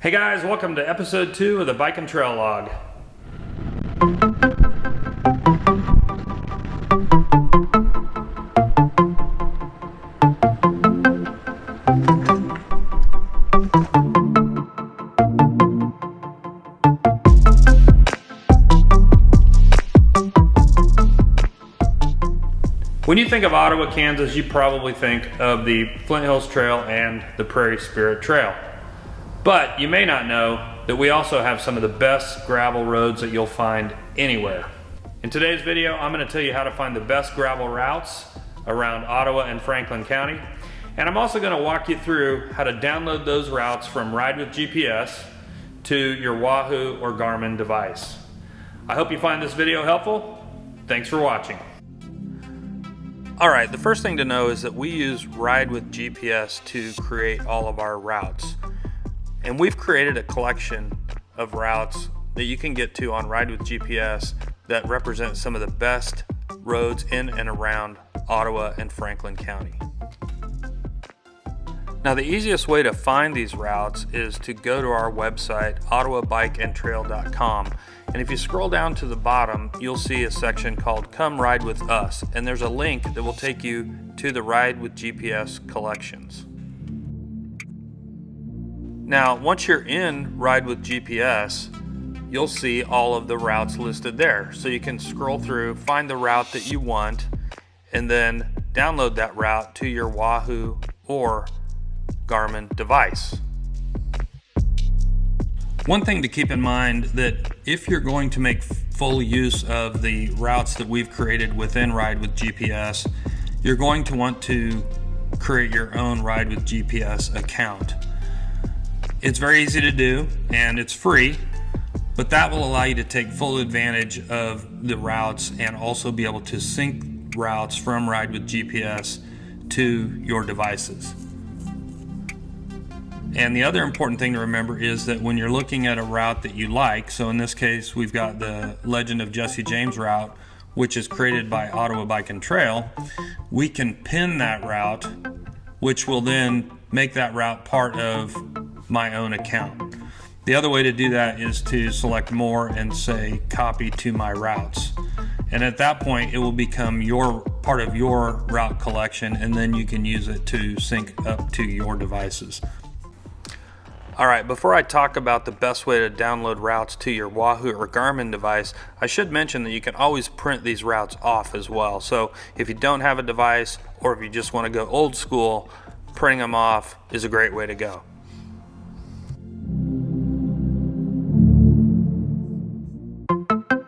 Hey guys, welcome to episode 2 of the Bike and Trail Log. When you think of Ottawa, Kansas, you probably think of the Flint Hills Trail and the Prairie Spirit Trail. But you may not know that we also have some of the best gravel roads that you'll find anywhere. In today's video, I'm going to tell you how to find the best gravel routes around Ottawa and Franklin County. And I'm also going to walk you through how to download those routes from Ride with GPS to your Wahoo or Garmin device. I hope you find this video helpful. Thanks for watching. Alright, the first thing to know is that we use Ride with GPS to create all of our routes. And we've created a collection of routes that you can get to on Ride with GPS that represent some of the best roads in and around Ottawa and Franklin County. Now, the easiest way to find these routes is to go to our website, ottawabikeandtrail.com. And if you scroll down to the bottom, you'll see a section called Come Ride With Us. And there's a link that will take you to the Ride with GPS collections. Now, once you're in Ride with GPS, you'll see all of the routes listed there. So you can scroll through, find the route that you want, and then download that route to your Wahoo or Garmin device. One thing to keep in mind that if you're going to make full use of the routes that we've created within Ride with GPS, you're going to want to create your own Ride with GPS account. It's very easy to do and it's free, but that will allow you to take full advantage of the routes and also be able to sync routes from Ride with GPS to your devices. And the other important thing to remember is that when you're looking at a route that you like, so in this case we've got the Legend of Jesse James route, which is created by Ottawa Bike and Trail, we can pin that route, which will then make that route part of my own account. The other way to do that is to select more and say copy to my routes. And at that point it will become your part of your route collection, and then you can use it to sync up to your devices. Alright, before I talk about the best way to download routes to your Wahoo or Garmin device, I should mention that you can always print these routes off as well. So if you don't have a device, or if you just want to go old school, printing them off is a great way to go.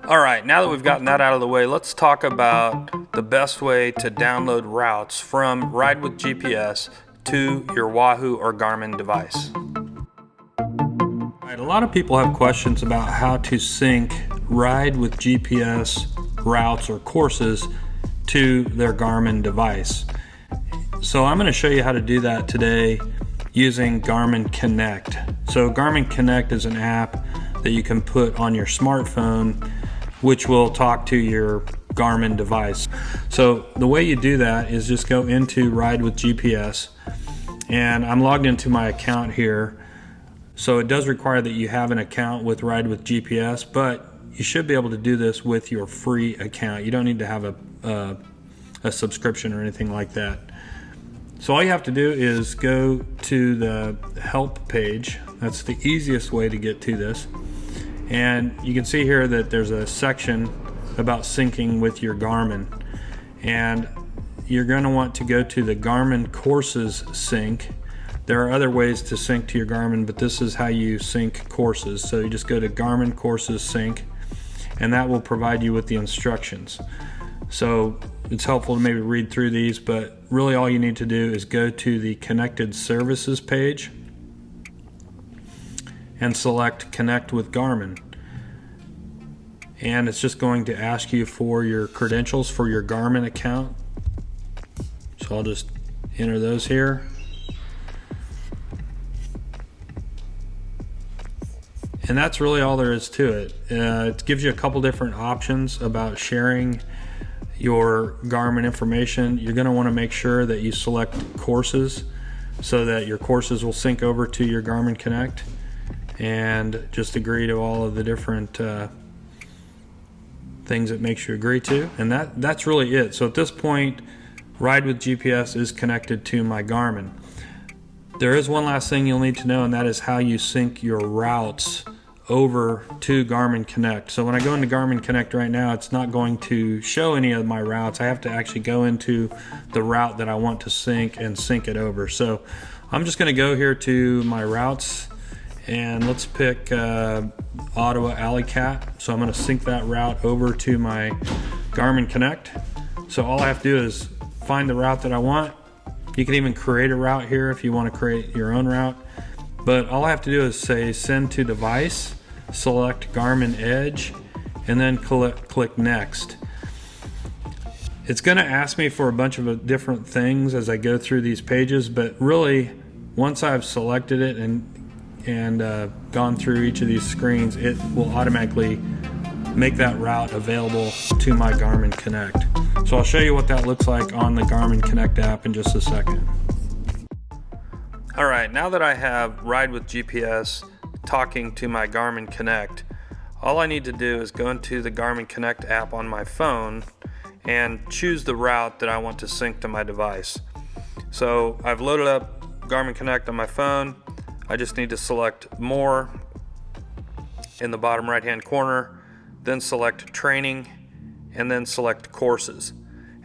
Alright, now that we've gotten that out of the way, let's talk about the best way to download routes from Ride with GPS to your Wahoo or Garmin device. A lot of people have questions about how to sync Ride with GPS routes or courses to their Garmin device. So I'm going to show you how to do that today using Garmin Connect. So Garmin Connect is an app that you can put on your smartphone, which will talk to your Garmin device. So the way you do that is just go into Ride with GPS, and I'm logged into my account here. So it does require that you have an account with Ride with GPS, but you should be able to do this with your free account. You don't need to have a subscription or anything like that. So all you have to do is go to the help page. That's the easiest way to get to this. And you can see here that there's a section about syncing with your Garmin. And you're going to want to go to the Garmin Courses sync. There are other ways to sync to your Garmin, but this is how you sync courses. So you just go to Garmin Courses Sync, and that will provide you with the instructions. So it's helpful to maybe read through these, but really all you need to do is go to the Connected Services page and select Connect with Garmin. And it's just going to ask you for your credentials for your Garmin account. So I'll just enter those here. And that's really all there is to it. It gives you a couple different options about sharing your Garmin information. You're going to want to make sure that you select courses so that your courses will sync over to your Garmin Connect. and just agree to all of the different things it makes you agree to, and that's really it. So at this point, Ride with GPS is connected to my Garmin. There is one last thing you'll need to know, and that is how you sync your routes over to Garmin Connect. So when I go into Garmin Connect right now, it's not going to show any of my routes. I have to actually go into the route that I want to sync and sync it over. So I'm just going to go here to my routes, and let's pick Ottawa Alley Cat. So I'm going to sync that route over to my Garmin Connect. So all I have to do is find the route that I want. You can even create a route here if you want to create your own route. But all I have to do is say send to device, select Garmin Edge, and then click next. It's going to ask me for a bunch of different things as I go through these pages, but really once I've selected it and gone through each of these screens, it will automatically make that route available to my Garmin Connect. So I'll show you what that looks like on the Garmin Connect app in just a second. All right, now that I have Ride with GPS talking to my Garmin Connect, all I need to do is go into the Garmin Connect app on my phone and choose the route that I want to sync to my device. So I've loaded up Garmin Connect on my phone. I just need to select More in the bottom right hand corner, then select Training, and then select Courses.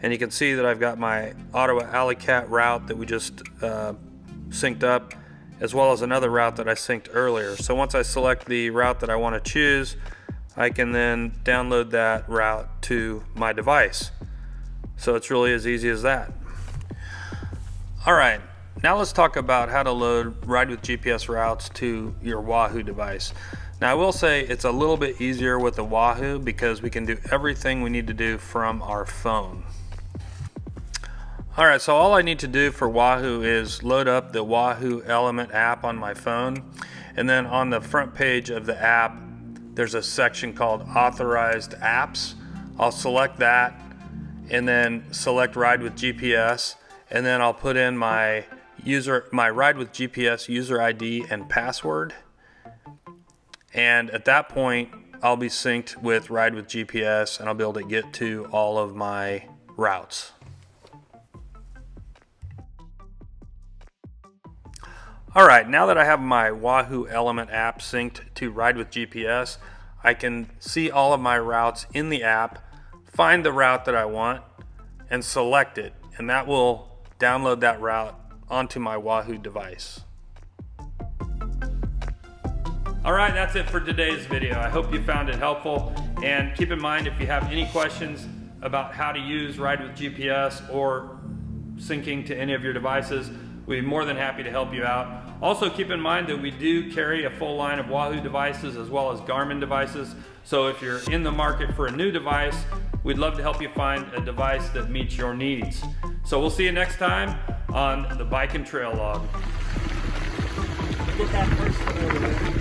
And you can see that I've got my Ottawa Alley Cat route that we just synced up, as well as another route that I synced earlier. So once I select the route that I want to choose, I can then download that route to my device. So it's really as easy as that. All right, now let's talk about how to load Ride with GPS routes to your Wahoo device. Now I will say it's a little bit easier with the Wahoo because we can do everything we need to do from our phone. All right, so all I need to do for Wahoo is load up the Wahoo Element app on my phone, and then on the front page of the app there's a section called Authorized Apps. I'll select that and then select Ride with GPS, and then I'll put in my Ride with GPS user ID and password, and at that point I'll be synced with Ride with GPS and I'll be able to get to all of my routes. All right, now that I have my Wahoo Element app synced to Ride with GPS, I can see all of my routes in the app, find the route that I want, and select it, and that will download that route onto my Wahoo device. All right, that's it for today's video. I hope you found it helpful, and keep in mind if you have any questions about how to use Ride with GPS or syncing to any of your devices, we'd be more than happy to help you out. Also keep in mind that we do carry a full line of Wahoo devices as well as Garmin devices. So if you're in the market for a new device, we'd love to help you find a device that meets your needs. So we'll see you next time on the Bike and Trail Log. Get that first one over there.